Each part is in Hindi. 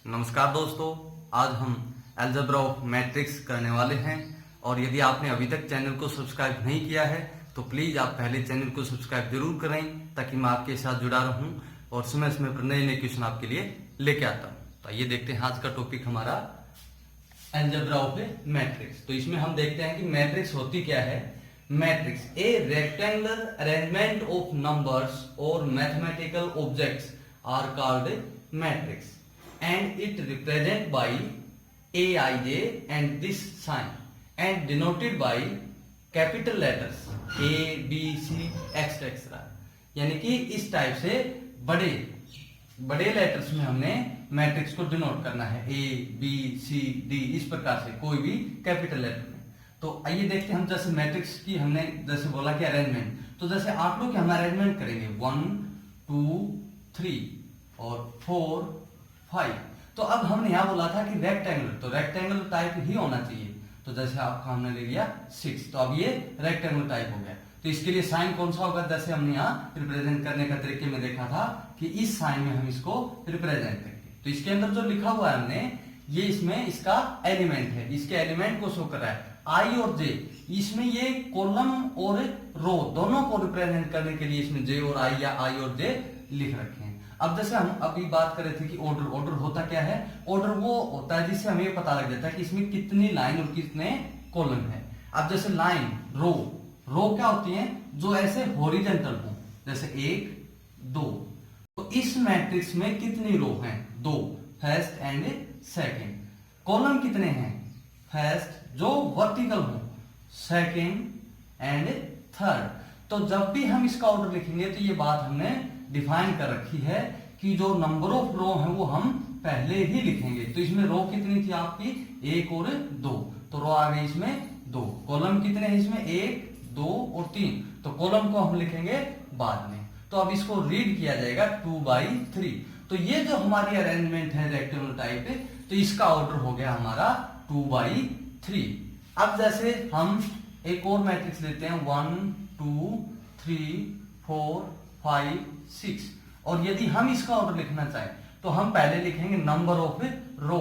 नमस्कार दोस्तों, आज हम अलजेब्रा ऑफ मैट्रिक्स करने वाले हैं। और यदि आपने अभी तक चैनल को सब्सक्राइब नहीं किया है तो प्लीज़ आप पहले चैनल को सब्सक्राइब जरूर करें ताकि मैं आपके साथ जुड़ा रहूं और समय समय पर नए नए क्वेश्चन आपके लिए लेके आता हूं। तो ये देखते हैं आज का टॉपिक हमारा अलजेब्रा ऑफ मैट्रिक्स। तो इसमें हम देखते हैं कि मैट्रिक्स होती क्या है। Matrix a rectangular arrangement of numbers और mathematical objects are called matrix and it represented by aij and this sign and denoted by capital letters a b c etc. यानी कि इस टाइप से बड़े बड़े लेटर्स में हमने मैट्रिक्स को डिनोट करना है, ए बी सी डी, इस प्रकार से कोई भी कैपिटल लेटर में। तो आइए देखते हैं हम जैसे मैट्रिक्स की हमने जैसे बोला कि अरेंजमेंट, तो जैसे आंकड़ों की हम अरेंजमेंट करेंगे 1 2 3 और 4 5। तो अब हमने यहाँ बोला था कि रेक्टेंगुलर, तो रेक्टेंगुलर टाइप ही होना चाहिए। तो जैसे आपका हमने ले लिया 6, तो अब ये रेक्टेंगुलर टाइप हो गया। तो इसके लिए साइन कौन सा होगा, जैसे हमने यहाँ रिप्रेजेंट करने का तरीके में देखा था कि इस साइन में हम इसको रिप्रेजेंट करेंगे। तो इसके अंदर जो लिखा हुआ है हमने, ये इसमें इसका एलिमेंट है, इसके एलिमेंट को शो कर रहा है आई और जे। इसमें ये कॉलम और रो दोनों को रिप्रेजेंट करने के लिए इसमें जे और आई या आई और जे लिख रखे हैं। अब जैसे हम अभी बात कर रहे थे कि ऑर्डर होता क्या है, ऑर्डर वो होता है जिससे हमें पता लग जाता है कि इसमें कितनी लाइन और कितने कॉलम है। अब जैसे लाइन रो क्या होती है, जो ऐसे हॉरिजॉन्टल हो, जैसे 1 2। तो इस मैट्रिक्स में कितनी रो हैं, 2, फर्स्ट एंड सेकंड। कॉलम कितने हैं, फर्स्ट जो वर्टिकल हो, सेकंड एंड थर्ड। तो जब भी हम इसका ऑर्डर लिखेंगे तो ये बात हमने डिफाइन कर रखी है कि जो नंबर ऑफ रो है वो हम पहले ही लिखेंगे। तो इसमें रो कितनी थी आपकी, 1 और 2, तो रो आ गई इसमें 2। कॉलम कितने हैं इसमें, 1 2 और 3, तो कॉलम को हम लिखेंगे बाद में। तो अब इसको रीड किया जाएगा 2/3। तो ये जो हमारी अरेंजमेंट है रेक्टेंगुलर टाइप, तो इसका ऑर्डर हो गया हमारा 2/3। अब जैसे हम एक और मैट्रिक्स लेते हैं 1 2 3 4 5 6, और यदि हम इसका ऑर्डर लिखना चाहें तो हम पहले लिखेंगे number of row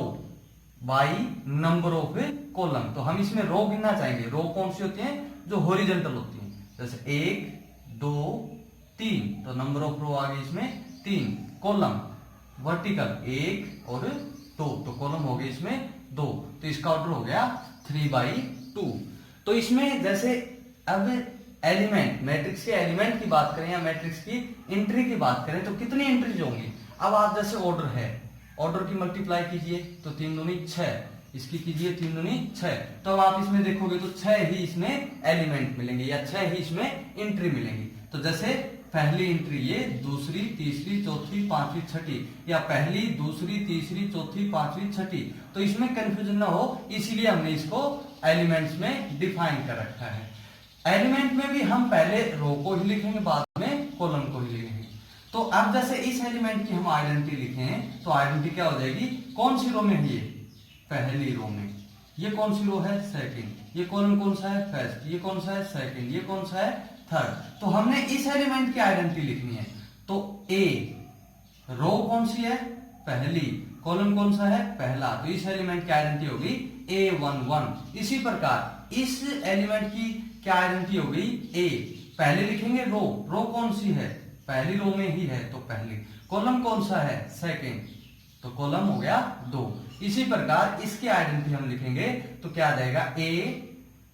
by number of column. तो हम इसमें रो गिनना चाहेंगे, रो कौन सी होती हैं, जो हॉरिजॉन्टल होती हैं, जैसे 1 2 3, तो नंबर ऑफ रो आ गई इसमें 3। कॉलम वर्टिकल 1 और 2, तो कॉलम हो गए इसमें 2, तो इसका ऑर्डर हो गया 3/2। तो इसमें जैसे अब एलिमेंट, मैट्रिक्स के एलिमेंट की बात करें या मैट्रिक्स की एंट्री की बात करें तो कितनी एंट्रीज होंगी। अब आप जैसे ऑर्डर है, ऑर्डर की मल्टीप्लाई कीजिए तो 3 दूनी 6, इसकी कीजिए 3 दूनी 6, तो अब आप इसमें देखोगे तो 6 ही इसमें एलिमेंट मिलेंगे या 6 ही इसमें एंट्री मिलेंगी। तो जैसे पहली एंट्री ये, दूसरी तीसरी चौथी पांचवी छठी, या पहली दूसरी तीसरी चौथी पांचवी छठी। तो इसमें कंफ्यूजन ना हो इसीलिए हमने इसको एलिमेंट्स में डिफाइन कर रखा है। एलिमेंट में भी हम पहले रो को ही लिखेंगे, बाद में कॉलम को ही लिखेंगे। तो अब जैसे इस एलिमेंट की हम आइडेंटिटी लिखें तो आइडेंटिटी क्या हो जाएगी, कौन सी रो में है ये, पहली रो में। ये कौन सी रो है, सेकंड। ये कॉलम कौन सा है, फर्स्ट। ये कौन सा है, सेकंड। ये कौन सा है, थर्ड। तो हमने इस एलिमेंट की आइडेंटिटी लिखनी है। तो ए रो कौन सी है, पहली। कॉलम कौन सा है, पहला। तो इस एलिमेंट की आइडेंटिटी होगी A11। इसी प्रकार इस एलिमेंट की क्या आइडेंटिटी हो गई, ए। पहले लिखेंगे रो कौन सी है, पहली रो में ही है, तो पहली। कॉलम कौन सा है, सेकंड, तो कॉलम हो गया 2। इसी प्रकार इसकी आइडेंटिटी हम लिखेंगे तो क्या आ जाएगा, ए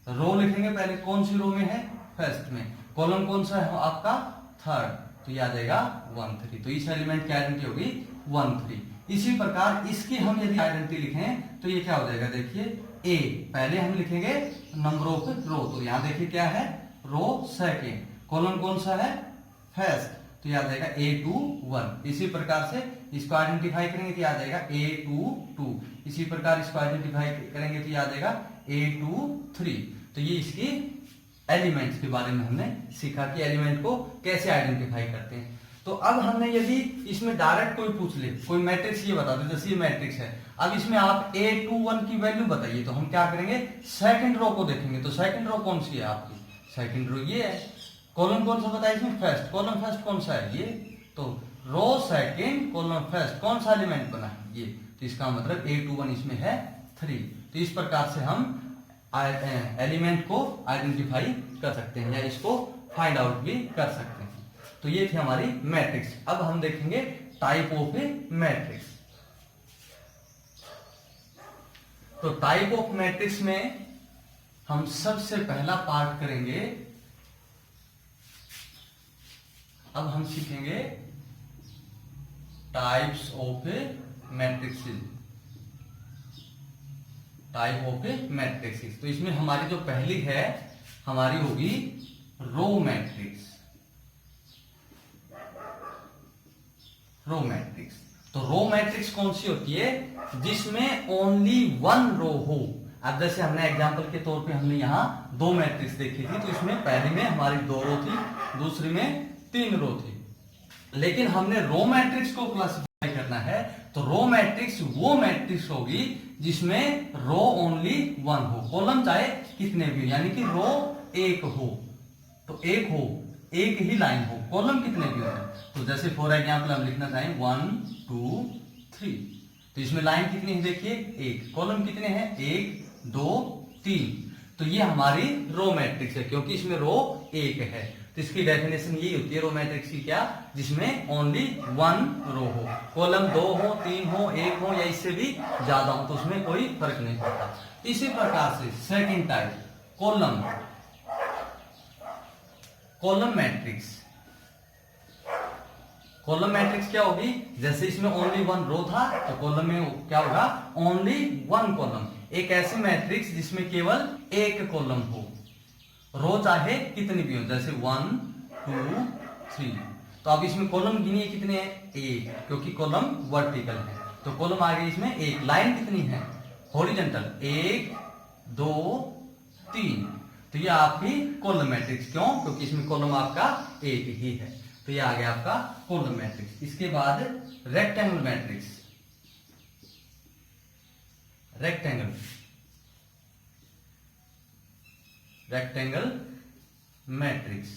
रो लिखेंगे पहले, कौन सी रो में है, फर्स्ट में। कॉलम कौन सा है आपका, थर्ड, तो ये आ जाएगा 1 3। तो इस एलिमेंट की आइडेंटिटी होगी 1 3। इसी प्रकार इसकी हम यदि आइडेंटिटी लिखें तो ये क्या हो जाएगा, देखिए ए पहले हम लिखेंगे नंबर ऑफ रो, तो यहां देखिए क्या है, रो सेकेंड। कॉलम कौन सा है, फर्स्ट, तो ये आ जाएगा A21। इसी प्रकार से इसको आइडेंटिफाई करेंगे तो आ जाएगा A22। इसी प्रकार इसको आइडेंटिफाई करेंगे तो आ जाएगा A23। तो ये इसकी एलिमेंट्स के बारे में हमने सीखा कि एलिमेंट को कैसे आइडेंटिफाई करते हैं। तो अब हमने यदि इसमें डायरेक्ट कोई पूछ ले, कोई मैट्रिक्स ये बता दे, जैसे ये मैट्रिक्स है, अब इसमें आप A21 की वैल्यू बताइए, तो हम क्या करेंगे, सेकंड रो को देखेंगे। तो सेकंड रो कौन सी है आपकी, सेकंड रो ये है। कॉलम कौन सा बताया इसमें, फर्स्ट। कॉलम फर्स्ट कौन सा है, ये। तो रो सेकंड कॉलम फर्स्ट कौन सा एलिमेंट बना है, ये, तो इसका मतलब A21 इसमें है 3। तो इस प्रकार से हम एलिमेंट को आइडेंटिफाई कर सकते हैं या इसको फाइंड आउट भी कर सकते हैं। तो ये थी हमारी मैट्रिक्स। अब हम देखेंगे टाइप ऑफ ए मैट्रिक्स। तो टाइप ऑफ मैट्रिक्स में हम सबसे पहला पार्ट करेंगे, अब हम सीखेंगे types of a matrix. Type of a matrix, तो इसमें हमारी जो पहली है हमारी होगी रो मैट्रिक्स। रो मैट्रिक्स, तो रो मैट्रिक्स कौन सी होती है? जिसमें ओनली वन रो हो। अब जैसे हमने एग्जांपल के तौर पे हमने यहाँ 2 मैट्रिक्स देखी थी, तो इसमें पहली में हमारी 2 रो थी, दूसरी में 3 रो थी। लेकिन हमने रो मैट्रिक्स को क्लासिफाई करना है, तो रो मैट्रिक्स वो मैट्रिक्स होगी जिसमें रो ओनली 1 हो, कॉलम चाहे कितने भी, यानी कि रो 1 हो तो 1 हो, एक ही लाइन हो, कॉलम कितने भी हो। तो जैसे फॉर एग्जांपल हम लिखना चाहें 1 2 3, तो इसमें लाइन कितनी है देखिए 1, कॉलम कितने हैं 1 2 3। तो ये हमारी रो मैट्रिक्स है क्योंकि इसमें रो 1 है। तो इसकी डेफिनेशन यही होती है रो मैट्रिक्स की, क्या? जिसमें ओनली 1 रो हो, कॉलम 2 हो 3 हो 1 हो या इससे भी ज्यादा हो, तो उसमें कोई फर्क नहीं पड़ता। इसी प्रकार से second type column matrix. Column matrix क्या होगी? जैसे इसमें ओनली 1 रो था तो कॉलम में क्या होगा? Only 1 column. एक ऐसी मैट्रिक्स जिसमें केवल एक कॉलम हो, रो चाहे कितनी भी हो, जैसे 1 2 3। तो अब इसमें कॉलम गिनिए कितने हैं? 1, क्योंकि कॉलम वर्टिकल है तो कॉलम आ गई इसमें 1। लाइन कितनी है? हॉरिजॉन्टल 1 2 3। तो ये आपकी कॉलम मैट्रिक्स, क्यों? क्योंकि इसमें कॉलम आपका 1 ही है, तो ये आ गया आपका कॉलम मैट्रिक्स। इसके बाद रेक्टेंगल मैट्रिक्स। रेक्टेंगल मैट्रिक्स,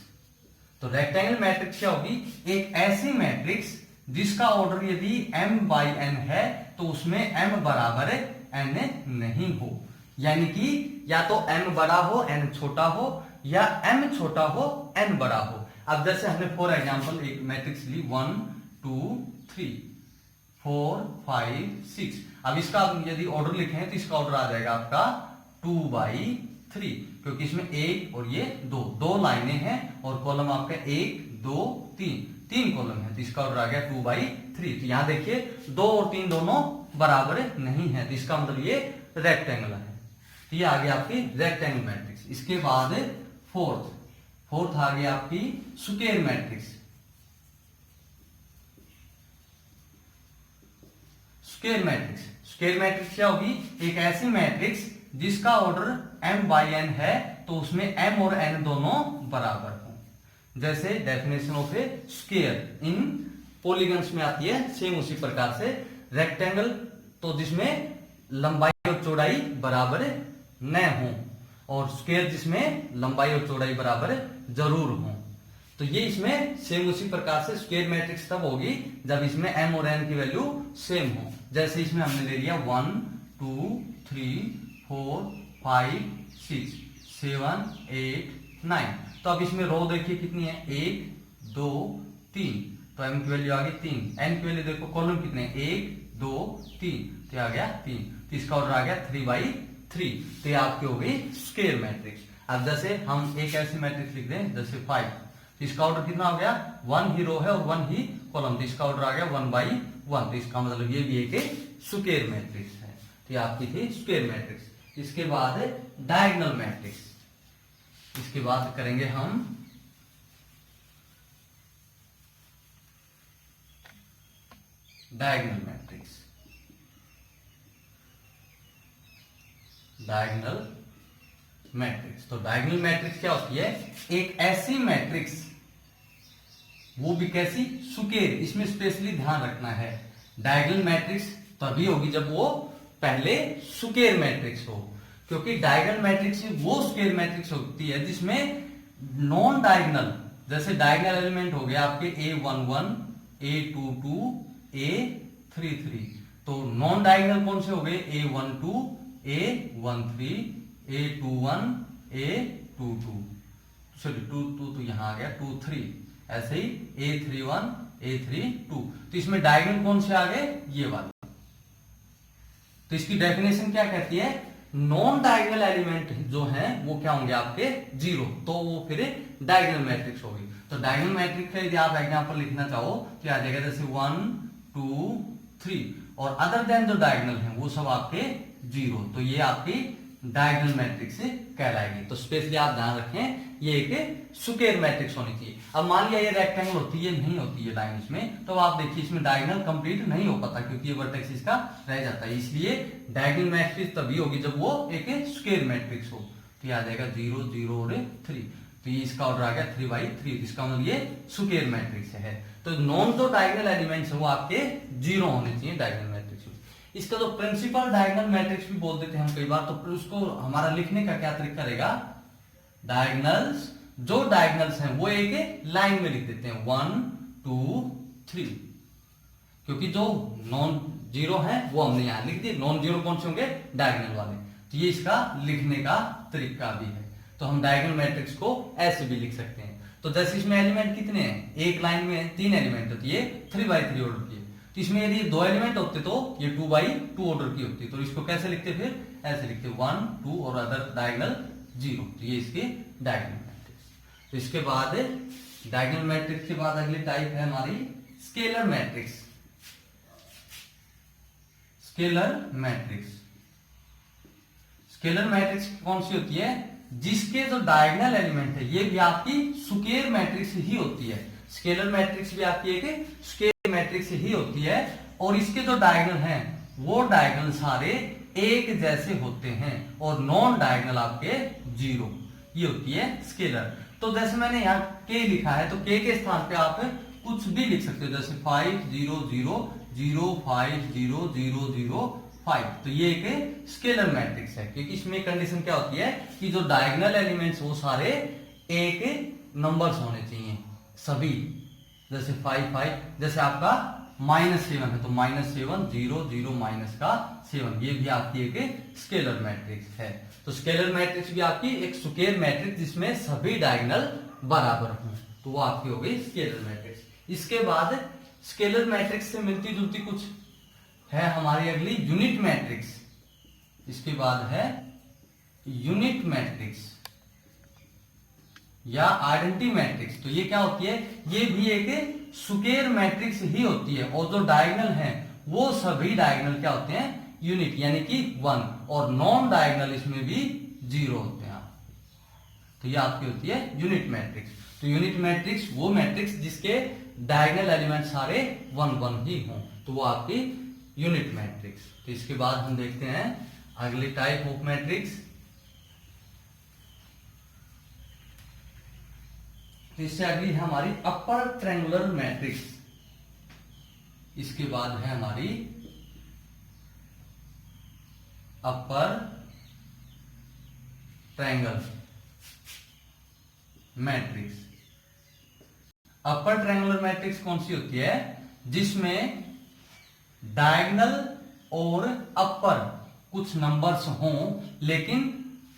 तो रेक्टेंगल मैट्रिक्स क्या होगी? एक ऐसी मैट्रिक्स जिसका ऑर्डर यदि m/n है तो उसमें m बराबर n नहीं हो, यानी कि या तो m बड़ा हो n छोटा हो या m छोटा हो n बड़ा हो। अब जैसे हमने फॉर एग्जांपल एक मैट्रिक्स ली 1 2 3 4 5 6। अब इसका यदि ऑर्डर लिखें तो इसका ऑर्डर आ जाएगा आपका 2/3, क्योंकि इसमें 1 और ये 2 लाइनें हैं और कॉलम आपका 1 2 3 कॉलम है, तो इसका ऑर्डर आ गया 2/3। तो यहां देखिए 2 और 3 दोनों बराबर नहीं है, तो इसका मतलब ये रेक्टेंगल है। तो ये आ गया आपकी रेक्टेंगल मैट्रिक्स। इसके बाद फोर्थ आ गया आपकी स्क्वायर मैट्रिक्स। स्क्वायर मैट्रिक्स क्या होगी? एक ऐसी मैट्रिक्स जिसका ऑर्डर m/n है तो उसमें m और n दोनों बराबर हो। जैसे definition of A square in polygons में आती है, सेम उसी प्रकार से रेक्टेंगल तो जिसमें लंबाई और चौड़ाई बराबर न हो, और स्क्वायर जिसमें लंबाई और चौड़ाई बराबर जरूर हो। तो ये इसमें सेम उसी प्रकार से स्क्वायर मैट्रिक्स तब होगी जब इसमें m और n की वैल्यू सेम हो। जैसे इसमें हमने ले लिया 1 2 3 4 5 6 7 8 9। तो अब इसमें रो देखिए कितनी है? 1 2 3, तो m की वैल्यू आ गई 3। n की वैल्यू देखो, कॉलम कितने हैं? 1 2 3, तो आ गया 3, तो इसका ऑर्डर आ गया 3/3। तो ये आपकी हो गई स्क्वायर मैट्रिक्स। अब जैसे हम एक ऐसी मैट्रिक्स लिख दें जैसे 5, तो इसका ऑर्डर कितना हो गया? 1 ही रो है और 1 ही कॉलम, तो इसका ऑर्डर आ गया 1/1। तो इसका मतलब ये भी एक स्क्वायर मैट्रिक्स है। तो ये आपकी थी स्क्वायर मैट्रिक्स। इसके बाद डायगोनल मैट्रिक्स। इसके बाद करेंगे हम डायगोनल मैट्रिक्स। तो डायगोनल मैट्रिक्स क्या होती है? एक ऐसी मैट्रिक्स, वो भी कैसी? स्क्वायर। इसमें स्पेशली ध्यान रखना है, डायगोनल मैट्रिक्स तभी होगी जब वो पहले स्क्वायर मैट्रिक्स हो, क्योंकि डायगोनल मैट्रिक्स वो स्क्वायर मैट्रिक्स होती है जिसमें नॉन डायगोनल, जैसे डायगोनल एलिमेंट हो गया आपके A11 A22 A33, तो नॉन डायगोनल कौन से हो गए, A12, A13, A21, A22, sorry 22 तो यहां आ गया 23, ऐसे ही A31, A32। तो इसमें डायगोनल कौन से आ गए, ये वाले। तो इसकी डेफिनेशन क्या कहती है, नॉन डायगोनल एलिमेंट जो हैं वो क्या होंगे आपके जीरो, तो वो फिर डायगोनल मैट्रिक्स होगी। तो डायगोनल मैट्रिक्स का यदि आप एग्जांपल लिखना चाहो तो आ जाएगा जैसे 1 2 3, और अदर देन जो डायगोनल हैं वो सब आपके जीरो, तो ये आपकी डायगोनल मैट्रिक्स कहलाएगी। तो स्पेशली आप ध्यान रखें ये एक स्क्वायर मैट्रिक्स होनी चाहिए। अब मान लिया ये रेक्टेंगल होती है, नहीं होती है लाइंस में, तो आप देखिए इसमें डायगोनल कंप्लीट नहीं हो पाता क्योंकि ये वर्टेक्स इसका रह जाता है, इसलिए डायगोनल मैट्रिक्स तभी होगी जब वो एक स्क्वायर मैट्रिक्स हो। तो ये आ जाएगा 0 0 और 3, तो ये इसका ऑर्डर आ गया 3/3, इसका मतलब ये स्क्वायर मैट्रिक्स है। तो नॉन जो डायगोनल एलिमेंट्स है वो आपके जीरो होने चाहिए डायगोनल मैट्रिक्स। इसका जो प्रिंसिपल डायगोनल मैट्रिक्स भी बोल देते हैं हम कई बार, तो उसको हमारा लिखने का क्या तरीका रहेगा, डायगोनल्स, जो डायगोनल्स हैं वो एक लाइन में लिख देते हैं 1 2 3, क्योंकि जो नॉन जीरो है वो हमने यहां लिख दिए, नॉन जीरो कौन से होंगे, डायगोनल वाले। तो ये इसका लिखने का तरीका भी है। तो हम डायगोनल मैट्रिक्स को ऐसे भी लिख सकते हैं। तो जैसे इसमें एलिमेंट कितने हैं, एक लाइन में 3 एलिमेंट होती है, 3/3 ऑर्डर की। तो इसमें यदि 2 एलिमेंट होते तो ये 2/2 ऑर्डर की होती। तो इसको कैसे लिखते, फिर ऐसे लिखते 1 2 और अदर डायगोनल 0। तो ये इसके डायगोनल मैट्रिक्स। तो इसके बाद डायगोनल मैट्रिक्स के बाद अगली टाइप है हमारी scalar matrix. Scalar matrix, scalar matrix कौन सी होती है, जिसके जो डायगोनल एलिमेंट है ये भी आपकी स्क्वायर मैट्रिक्स ही होती है। स्केलर मैट्रिक्स भी आपकी एक स्क्वायर मैट्रिक्स ही होती है, और इसके जो डायगोनल हैं वो डायगोनल सारे एक जैसे होते हैं, और नॉन डायगोनल आपके जीरो, ये होती है स्केलर। तो जैसे मैंने यहाँ के लिखा है, तो के स्थान पे आप कुछ भी लिख सकते हो, जैसे 5 0 0 0 5 0 0 0 5। तो ये एक स्केलर मैट्रिक्स है, क्योंकि इसमें कंडीशन क्या होती है कि जो डायगोनल एलिमेंट्स वो सारे एक नंबर्स होने चाहिए सभी, जैसे 5 5, जैसे आपका -7 है तो -7 0 0 -7, ये भी आपकी एक स्केलर मैट्रिक्स है। तो स्केलर मैट्रिक्स भी आपकी एक स्क्वायर मैट्रिक्स जिसमें सभी डायगोनल बराबर हों, तो वो आपकी हो गई स्केलर मैट्रिक्स। इसके बाद स्केलर मैट्रिक्स से मिलती जुलती कुछ है हमारी अगली यूनिट मैट्रिक्स। इसके बाद है यूनिट मैट्रिक्स या आइडेंटिटी मैट्रिक्स। तो ये क्या होती है, ये भी एक स्क्वायर मैट्रिक्स ही होती है, और जो डायगोनल हैं वो सभी डायगोनल क्या होते हैं, यूनिट यानी कि 1, और नॉन डायगोनल इसमें भी 0 होते हैं। तो ये आपकी होती है यूनिट मैट्रिक्स। तो यूनिट मैट्रिक्स वो मैट्रिक्स जिसके डायगोनल एलिमेंट सारे 1 1 ही हों, तो वो आपकी यूनिट मैट्रिक्स। तो इसके बाद हम देखते हैं अगली टाइप ऑफ मैट्रिक्स। तो इससे अगली है हमारी अपर ट्रायंगुलर मैट्रिक्स। इसके बाद है हमारी upper triangle matrix. Upper triangular matrix कौन सी होती है, जिसमें डायगोनल और अपर कुछ नंबर्स हों, लेकिन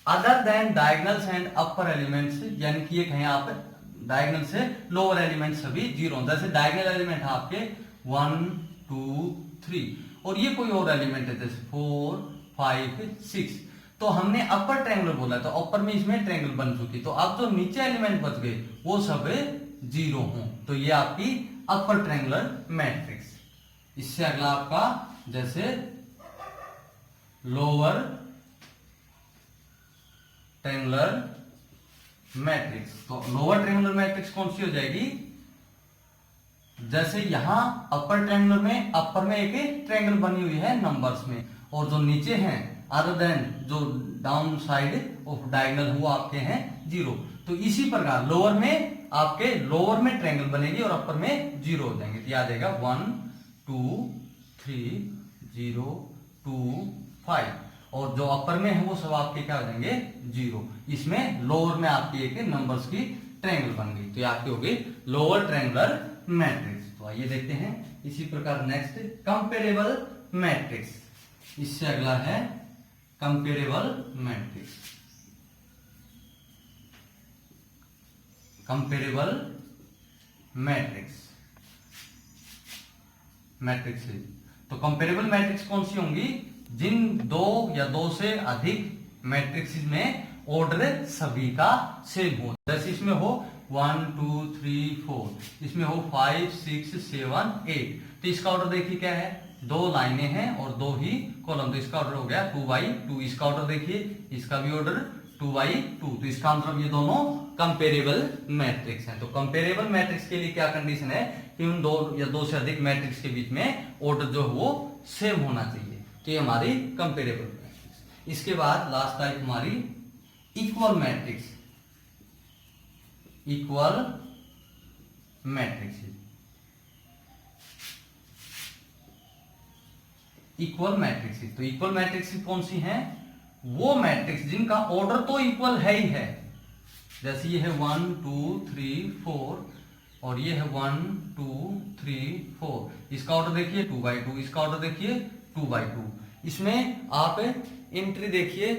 other than diagonals and upper elements, यानी कि ये कहें आप डायगोनल से लोअर एलिमेंट सभी 0। जैसे डायगोनल एलिमेंट है आपके 1 2 3, और ये कोई और एलिमेंट है जैसे 4 5 6, तो हमने अपर ट्रायंगुलर बोला, तो अपर में इसमें ट्रायंगल बन चुकी, तो अब जो नीचे एलिमेंट बच गए वो सब 0 हों, तो ये आपकी अपर ट्रायंगुलर मैट्रिक्स। इससे अगला आपका जैसे लोअर ट्रायंगुलर मैट्रिक्स। तो लोअर ट्रायंगुलर मैट्रिक्स कौन सी हो जाएगी, जैसे यहां अपर ट्रायंगुलर में अपर में एक ट्रायंगल बनी हुई है नंबर्स में, और जो नीचे हैं अदर देन जो डाउन साइड ऑफ डायगोनल वो आपके हैं 0। तो इसी प्रकार लोअर में आपके लोअर में ट्रायंगल बनेगी और अपर में 0 हो जाएंगे। तो याद आएगा 1 2 3 0 2 5, और जो अपर में है वो सब आपके क्या हो जाएंगे 0। इसमें लोअर में आपकी एक नंबर्स की ट्रायंगल बन गई, तो ये आपकी हो गई लोअर ट्रायंगुलर मैट्रिक्स। तो आइए देखते हैं इसी प्रकार नेक्स्ट कंपेरेबल मैट्रिक्स। इससे अगला है comparable matrix. Comparable matrix matrixes. तो कंपेरेबल मैट्रिक्स कौन सी होंगी? जिन दो या दो से अधिक मैट्रिक्स में ऑर्डर सभी का सेम हो। जैसे इसमें हो 1 2 3 4, इसमें हो 5 6 7 8। तो इसका ऑर्डर देखिए क्या है, दो लाइनें हैं और दो ही कॉलम। तो इसका ऑर्डर हो गया 2/2। इसका ऑर्डर देखिए, इसका भी ऑर्डर 2/2। तो इसका मतलब ये दोनों कंपेरेबल मैट्रिक्स हैं। तो कंपेरेबल मैट्रिक्स के लिए क्या कंडीशन है कि उन दो या दो से अधिक मैट्रिक्स के बीच में ऑर्डर जो है वो सेम होना चाहिए। तो ये हमारी कंपेरेबल मैट्रिक्स। इसके बाद लास्ट टाइप हमारी equal matrix. Equal matrix. Equal matrix. तो इक्वल मैट्रिक्स कौन सी हैं? वो मैट्रिक्स जिनका ऑर्डर तो इक्वल है ही है। जैसे ये है 1 2 3 4 और ये है 1 2 3 4। इसका ऑर्डर देखिए 2/2, इसका ऑर्डर देखिए 2/2। इसमें आप एंट्री देखिए,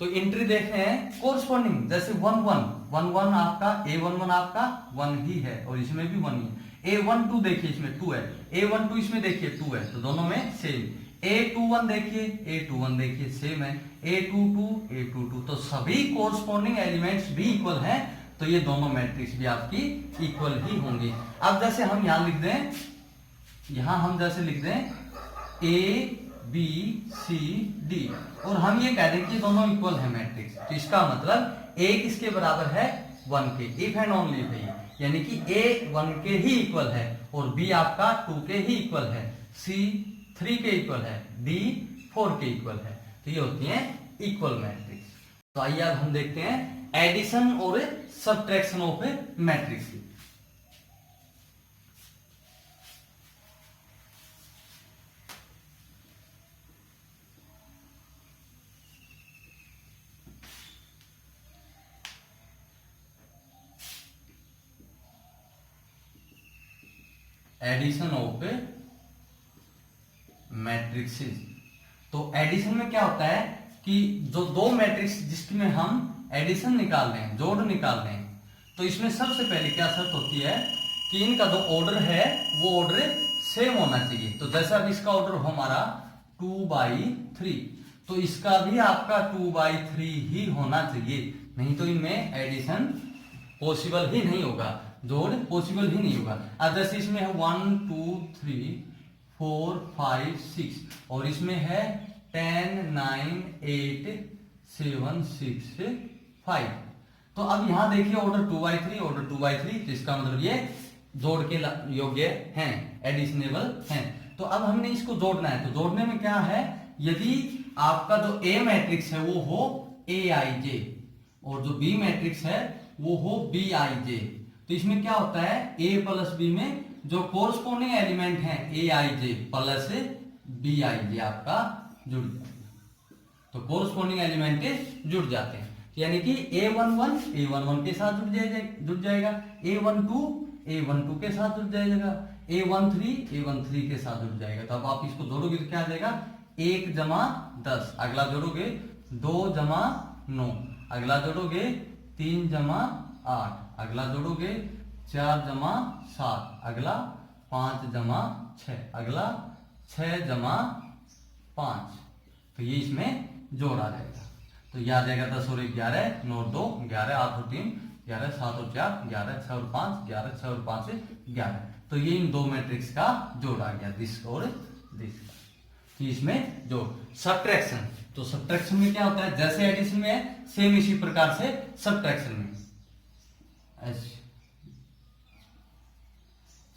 तो एंट्री देख रहे हैं कोरस्पॉन्डिंग। जैसे 1 1 1 1 आपका A11 आपका 1 ही है और इसमें भी 1 ही है। A12 देखिए इसमें 2 है, A12 इसमें देखिए 2 है, तो दोनों में सेम। A21 देखिए, A21 देखिए सेम है, A22 तो सभी कोरस्पॉन्डिंग एलिमेंट्स भी इक्वल हैं। तो ये दोनों मैट्रिक्स भी आपकी इक्वल ही होंगी। अब जैसे हम यहां लिख दें, यहां हम जैसे लिख दें ABCD और हम ये कह दें कि दोनों इक्वल है मैट्रिक्स। तो इसका मतलब A किसके बराबर है? 1 के। इफ एंड ओनली है, यानी कि A 1 के ही इक्वल है और B आपका 2 के ही इक्वल है, C 3 के इक्वल है, D 4 के इक्वल है। तो ये होती है इक्वल मैट्रिक्स। तो आइए अब हम देखते हैं एडिशन और subtraction of a matrix. Addition of matrices. तो एडिशन में क्या होता है कि जो दो मैट्रिक्स जिसमें हम एडिशन निकाल रहे हैं, जोड़ निकाल रहे हैं, तो इसमें सबसे पहले क्या शर्त होती है कि इनका जो ऑर्डर है वो ऑर्डर सेम होना चाहिए। तो जैसा अब इसका ऑर्डर हो हमारा 2/3, तो इसका भी आपका 2/3 ही होना चाहिए, नहीं तो इनमें एडिशन पॉसिबल ही नहीं होगा, जोड़ पॉसिबल ही नहीं होगा। अब जैसे इसमें है 1 2 3 4 5 6 और इसमें है 10 9 8 7 6 5। तो अब यहां देखिए ऑर्डर 2/3, ऑर्डर 2/3, तो इसका मतलब ये जोड़ के योग्य हैं, एडिशनेबल हैं। तो अब हमने इसको जोड़ना है। तो जोड़ने में क्या है, यदि आपका जो A मैट्रिक्स है वो हो Aij और जो B मैट्रिक्स है वो हो Bij, तो इसमें क्या होता है A प्लस B में जो कोरस्पॉन्डिंग एलिमेंट है Aij प्लस Bij आपका जुड़ जाएगा। तो कोरस्पॉन्डिंग एलिमेंट जुड़ जाते हैं, यानी कि A11 के साथ जुड़ जाएगा, A12 के साथ जुड़ जाएगा, A13 के साथ जुड़ जाएगा। तो अब आप इसको जोड़ोगे तो क्या आ जाएगा 1 जमा 10, अगला जोड़ोगे 2 जमा 9, अगला जोड़ोगे 3 जमा 8, अगला जोड़ोगे 4 जमा 7, अगला 5 जमा 6, अगला 6 जमा 5। तो ये इसमें जोड़ आ जाएगा। तो ये आ जाएगा 10 और 1 11, 9 और 2 11, 8 और 3 11, 7 और 4 11, 6 और 5 11, 6 और 5 11। तो ये इन दो मैट्रिक्स का जोड़ आ गया, दिस और दिस। तो इसमें जोड़। सब्ट्रैक्शन, तो सब्ट्रैक्शन में क्या होता है, जैसे एडिशन में है सेम इसी प्रकार से सब्ट्रैक्शन में।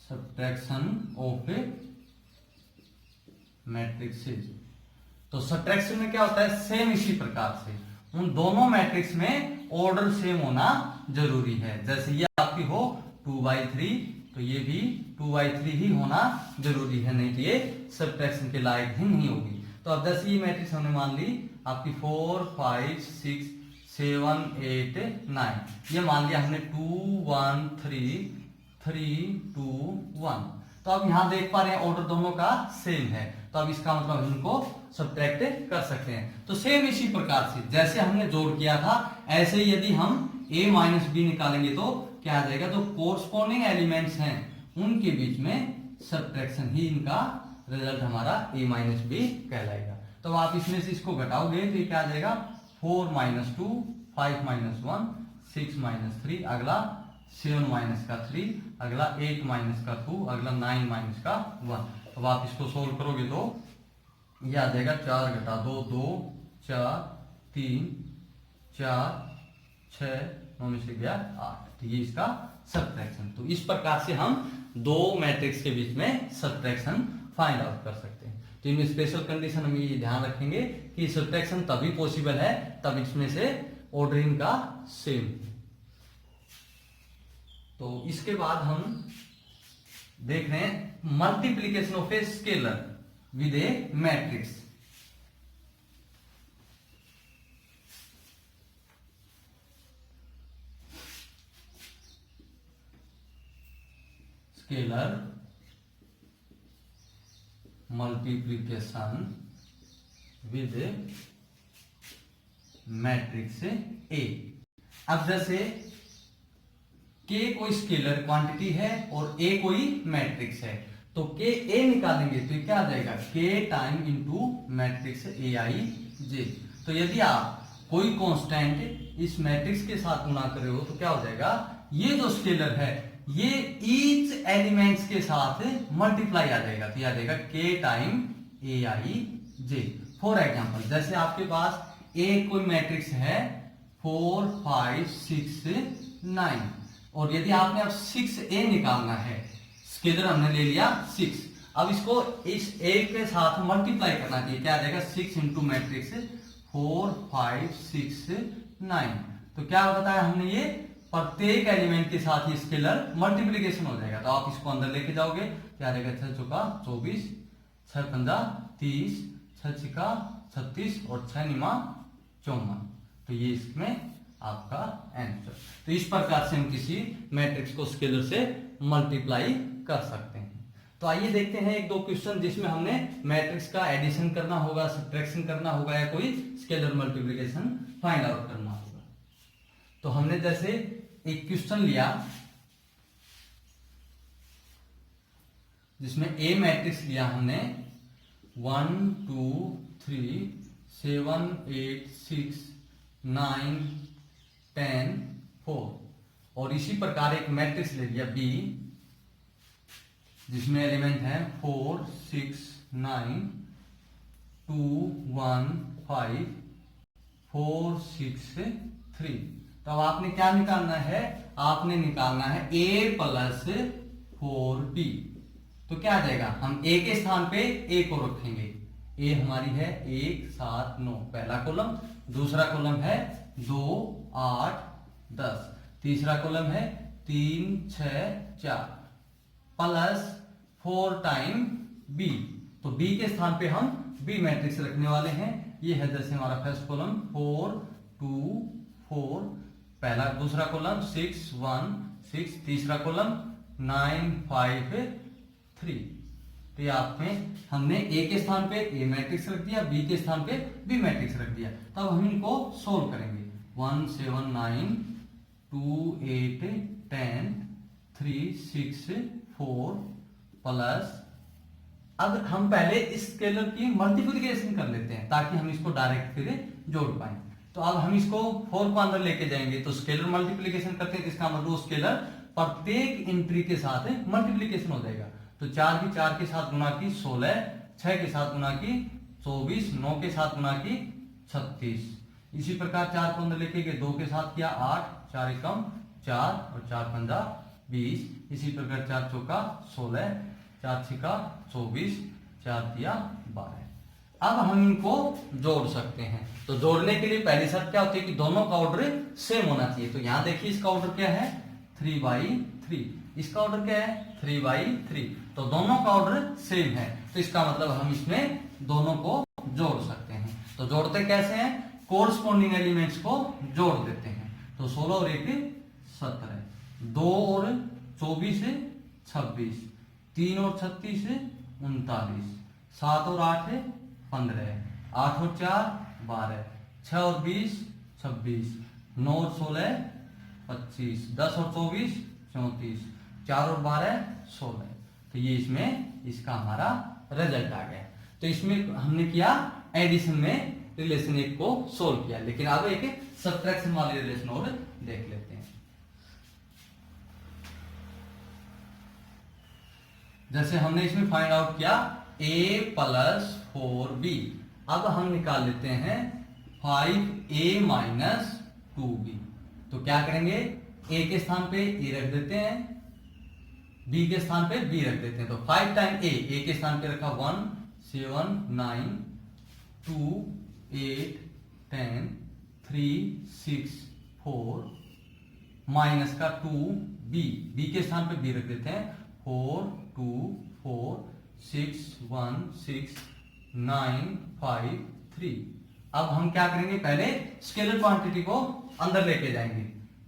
Subtraction of matrices. तो सब्ट्रैक्शन में क्या होता है, सेम इसी प्रकार से उन दोनों मैट्रिक्स में ऑर्डर सेम होना जरूरी है। जैसे ये आपकी हो 2/3, तो ये भी 2/3 ही होना जरूरी है, नहीं तो ये सब्ट्रैक्शन के लायक ही नहीं होगी। तो अब जैसे ये मैट्रिक्स हमने मान ली आपकी 4 5 6 7 8 9, ये मान लिया हमने 2 1 3 3 2 1। तो अब यहां देख पा रहे हैं ऑर्डर दोनों का सेम है, तो अब इसका मतलब हम इनको सब्ट्रैक्ट कर सकते हैं। तो सेम इसी प्रकार से जैसे हमने जोड़ किया था, ऐसे ही यदि हम a माइनस बी निकालेंगे तो क्या आ जाएगा, तो कोरस्पॉन्डिंग एलिमेंट्स हैं उनके बीच में सब्ट्रैक्शन ही इनका रिजल्ट हमारा a माइनस बी कहलाएगा। तो आप इसमें से इसको घटाओगे तो ये क्या आ जाएगा, 4 माइनस 2, 5 माइनस 1, 6 माइनस 3, अगला 7 माइनस का 3, अगला 8 माइनस का 2, अगला 9 माइनस का 1। अब आप इसको सोल्व करोगे तो ये आ जाएगा 4 घटा 2, 2, 4, 3, 4, 6, 9 में से गया 8। तो ये इसका सब्ट्रैक्शन। तो इस प्रकार से हम दो मैट्रिक्स के बीच में सब्ट्रैक्शन फाइंड आउट कर सकते हैं। तो इनमें स्पेशल कंडीशन हम ये ध्यान रखेंगे कि सब्ट्रैक्शन तभी पॉसिबल है तब इसमें से ऑर्डर इनका सेम। तो इसके बाद हम देख रहे हैं multiplication of a scalar with A matrix. Scalar multiplication with matrix A. अब जैसे के कोई स्केलर क्वांटिटी है और ए कोई मैट्रिक्स है, तो के ए निकालेंगे तो क्या आ जाएगा, के टाइम इनटू मैट्रिक्स ए आई जे। तो यदि आप कोई कांस्टेंट इस मैट्रिक्स के साथ गुणा कर रहे हो तो क्या हो जाएगा, ये जो स्केलर है ये ईच एलिमेंट्स के साथ मल्टीप्लाई आ जाएगा। तो आ जाएगा के time A I J. For example जैसे आपके पास ए कोई मैट्रिक्स है 4, 5, 6, 9, और यदि आपने अब 6a निकालना है, स्केलर हमने ले लिया 6, अब इसको इस a के साथ मल्टीप्लाई करना चाहिए। क्या आ जाएगा, 6 इंटू मैट्रिक्स 4, 5, 6, 9। तो क्या बताया हमने, ये प्रत्येक एलिमेंट के साथ ये स्केलर मल्टीप्लीकेशन हो जाएगा। तो आप इसको अंदर लेके जाओगे, क्या आ जाएगा, 6 चौका 24, 6 पंजा 30, 6 छिका 36 और 6 निमा 54। तो ये इसमें आपका आंसर। तो इस प्रकार से हम किसी मैट्रिक्स को स्केलर से मल्टीप्लाई कर सकते हैं। तो आइए देखते हैं एक दो क्वेश्चन जिसमें हमने मैट्रिक्स का एडिशन करना होगा, सब्ट्रैक्शन करना होगा या कोई स्केलर मल्टीप्लिकेशन फाइंड आउट करना होगा। तो हमने जैसे एक क्वेश्चन लिया जिसमें ए मैट्रिक्स लिया हमने 1, 2, 3, 7, 8, 6, 9, 10, 4, और इसी प्रकार एक मैट्रिक्स ले लिया बी जिसमें एलिमेंट है 4, 6, 9, 2, 1, 5, 4, 6, 3। तो अब आपने क्या निकालना है, आपने निकालना है a प्लस 4b। तो क्या आ जाएगा, हम a के स्थान पे a को रखेंगे। a हमारी है 1, 7, 9 पहला कॉलम, दूसरा कॉलम है 2, 8, 10, तीसरा कॉलम है 3, 6, 4 प्लस 4 टाइम b। तो b के स्थान पे हम b मैट्रिक्स रखने वाले हैं। ये है जैसे हमारा फर्स्ट कॉलम 4, 2, 4, पहला दूसरा कॉलम 6, 1, 6, तीसरा कॉलम 9, 5, 3। तो ये आप में हमने a के स्थान पे a मैट्रिक्स रख दिया, b के स्थान पे b मैट्रिक्स रख दिया। तब हम इनको सोल्व करेंगे। 1, 7, 9, 2, 8, 10, 3, 6, 4 प्लस, अब हम पहले इस स्केलर की मल्टीप्लिकेशन कर लेते हैं ताकि हम इसको डायरेक्ट फिर जोड़ पाए। तो अब हम इसको 4 को अंदर लेके जाएंगे, तो स्केलर मल्टीप्लिकेशन करते हैं, इसका मतलब स्केलर प्रत्येक एंट्री के साथ मल्टीप्लिकेशन हो जाएगा। तो 4 की 4 के साथ गुणा की 16, 6 के साथ गुणा की 24, 9 के साथ गुणा की 36। इसी प्रकार 4 को अंदर लेके गए, 2 के साथ किया 8, 4 एकम 4 और 4 पंजा 20। इसी प्रकार 4 चौका 16, 4 छिका 24, 4 दिया 12। अब हम इनको जोड़ सकते हैं। तो जोड़ने के लिए पहली शर्त क्या होती है कि दोनों का ऑर्डर सेम होना चाहिए। तो यहां देखिए इसका ऑर्डर क्या है 3/3, इसका ऑर्डर क्या है 3/3। तो दोनों का ऑर्डर सेम है, तो इसका मतलब हम इसमें दोनों को जोड़ सकते हैं। तो जोड़ते कैसे हैं, कोरस्पॉन्डिंग एलिमेंट्स को जोड़ देते हैं। तो 16 और 1 17, 2 और 24 26, 3 और 36 39, 7 और 8 15, 8 और 4 12, 6 और 20 26, 9 और 16 25, 10 और 24 34, 4 और 12 16। तो ये इसमें इसका हमारा रिजल्ट आ गया। तो इसमें हमने किया एडिशन में रिलेशन एक को सोल्व किया, लेकिन अब एक सब्ट्रैक्शन वाले रिलेशन और देख लेते हैं। जैसे हमने इसमें फाइंड आउट किया a प्लस 4b, अब हम निकाल लेते हैं 5a माइनस 2b। तो क्या करेंगे, a के स्थान पे a रख देते हैं, b के स्थान पे b रख देते हैं। तो 5 टाइम a के स्थान पे रखा 1 7 9 2 8 10 3 6 4 माइनस का 2b के स्थान पे b रख देते हैं 4 2 4 6 1 6 9 5 3। अब हम क्या करेंगे, पहले स्केलर क्वांटिटी को अंदर लेके जाएंगे।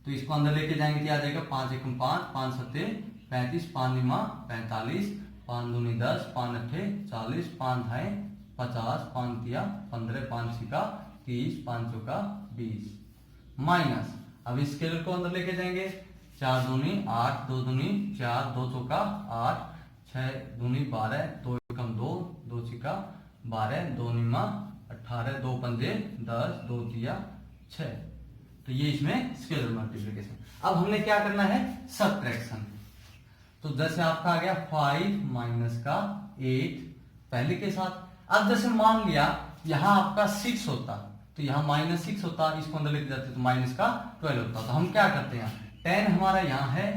तो इसको अंदर लेके जाएंगे क्या आ जाएगा, 5 एकम 5 5 सत्ते 35, 5 निमा 45, 5 दूनी 10, 5 अट्ठे 40, 5 ढाई 50, 5 तिया 15, 5 छिका 30, 5 चौका 20 माइनस। अब इस स्केलर को अंदर लेके जाएंगे, 4 दूनी 8, 2 दूनी 4, 2 चौका 8, 6 दूनी 12, 2 एकम 2, 2 छिका 12, 2 निमा 18, 2 पंजे 10, 2 तिया 6। तो ये इसमें स्केलर मल्टीप्लिकेशन। अब हमने क्या करना है, सब्ट्रैक्शन। तो जैसे आपका आ गया 5 माइनस का 8 पहले के साथ। अब जैसे मान लिया यहां आपका 6 होता, तो यहां -6 होता, इसको अंदर लेके जाते तो माइनस का 12 होता। तो हम क्या करते हैं, 10 हमारा यहां है,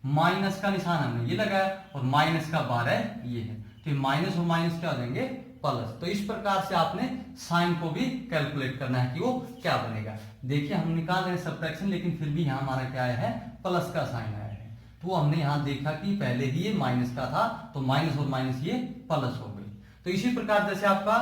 माइनस का निशान हमने ये लगाया और माइनस का 12 ये है। तो माइनस और माइनस क्या हो जाएंगे, प्लस। तो इस प्रकार से आपने साइन को भी कैलकुलेट करना है कि वो क्या बनेगा। देखिए हम निकाल रहे हैं सब्ट्रैक्शन, लेकिन फिर भी यहाँ हमारा क्या आया है, प्लस का साइन आया है। तो हमने यहाँ देखा कि पहले ही ये माइनस का था, तो माइनस और माइनस ये प्लस हो गई। तो इसी प्रकार जैसे आपका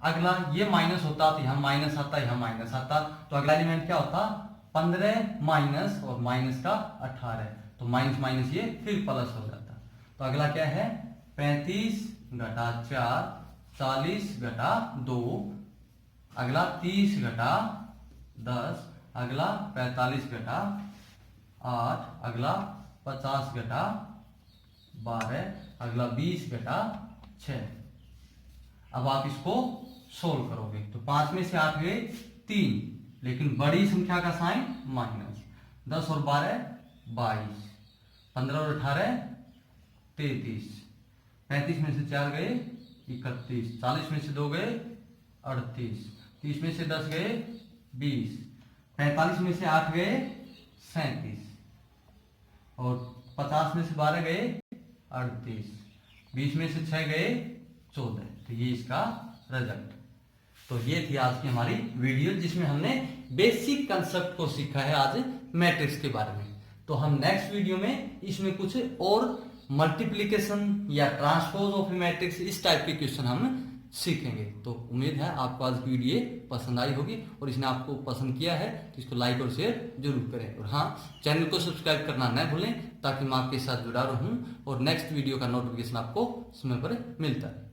अगला ये माइनस होता तो यहाँ माइनस आता, यहाँ माइनस आता, तो अगला एलिमेंट क्या होता, 15 माइनस और माइनस का 18, तो माइनस माइनस ये फिर प्लस हो जाता। तो अगला क्या है, 35 घटा 4 40 घटा 2, अगला 30 घटा 10, अगला 45 घटा 8, अगला 50 घटा 12, अगला 20 घटा 6। अब आप इसको सोल्व करोगे तो 5 में से 8 गए 3, लेकिन बड़ी संख्या का साइन माइनस। 10 और 12 22, 15 और 18 33, 35 में से 4 गए 31, 40 में से 2 गए 38, 30 में से 10 गए 20, 45 में से 8 गए 37, और 50 में से 12 गए 38, 20 में से 6 गए 14। तो ये इसका रिजल्ट। तो ये थी आज की हमारी वीडियो, जिसमें हमने बेसिक कंसेप्ट को सीखा है आज मैट्रिक्स के बारे में। तो हम नेक्स्ट वीडियो में इसमें कुछ और मल्टीप्लिकेशन या ट्रांसपोज ऑफ मैट्रिक्स इस टाइप के क्वेश्चन हम सीखेंगे। तो उम्मीद है आपको आज की वीडियो पसंद आई होगी, और इसने आपको पसंद किया है तो इसको लाइक और शेयर जरूर करें। और हाँ, चैनल को सब्सक्राइब करना न भूलें, ताकि मैं आपके साथ जुड़ा रहूं और नेक्स्ट वीडियो का नोटिफिकेशन आपको समय पर मिलता है।